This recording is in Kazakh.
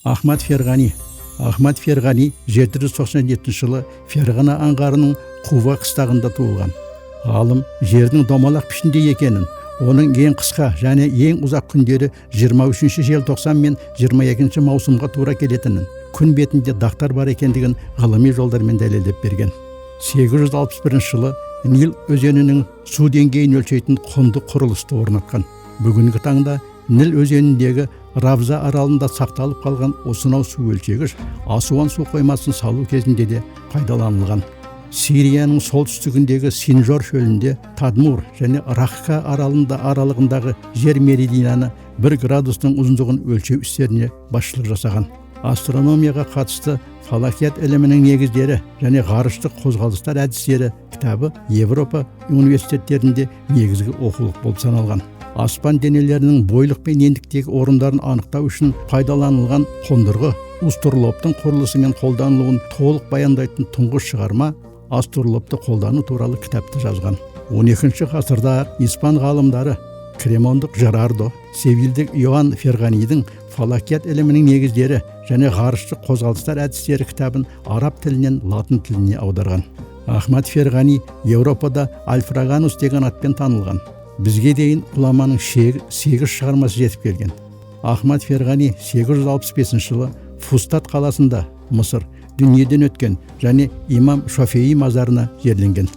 Ахмад Ферғани 797 жылы Ферғана аңғарының Қува қыстағында туылған. Ғалым жердің домалақ пішінде екенін, оның ең қысқа және ең ұзақ күндері 23 желтоқсан мен 22 маусымға тура келетінін, күн бетінде дақтар бар екендігін ғылыми жолдармен дәлелдеп берген. 861 жылы Нил өзенінің су деңгейін өлшейтін құнды құрылысты орнатқан. Бүгінгі таңда Нил өзеніндегі Равза аралында сақталып қалған осынау су өлшегіш Асуан су қоймасын салу кезінде де пайдаланылған. Сирияның солтүстігіндегі Синжор шөлінде Тадмур және Рахка аралығындағы жер меридианы 1 градустың ұзындығын өлшеу істеріне басшылық жасаған. Астрономияға қатысты фалакият ілімінің негіздері және ғарыштық қозғалыстар әдістері кітабы Европа университеттерінде негізгі оқулық болып саналған. Аспан денелерінің бойлық пен ендіктегі орындарын анықтау үшін пайдаланылған қондырғы устурлоптың құрылысы мен қолданылуын толық баяндайтын тұңғыш шығарма астурлопты қолдану туралы кітапты жазған. 12 ғасырда испан ғалымдары Кремондық Жерардо, Севильдік Иоанн Ферғанидің фалакият ілімінің негіздері және ғарыштық қозғалыстар әдістері кітабын араб тілінен латын тіліне аударған. Ахмад Ферғани Еуропада Альфраганус деген атпен танылған. Бізге дейін ғұламаның 8 шығармасы жетіп келген. Ахмад Ферғани 865 жылы Фустат қаласында, Мысыр, дүниеден өткен және имам Шафии мазарына жерленген.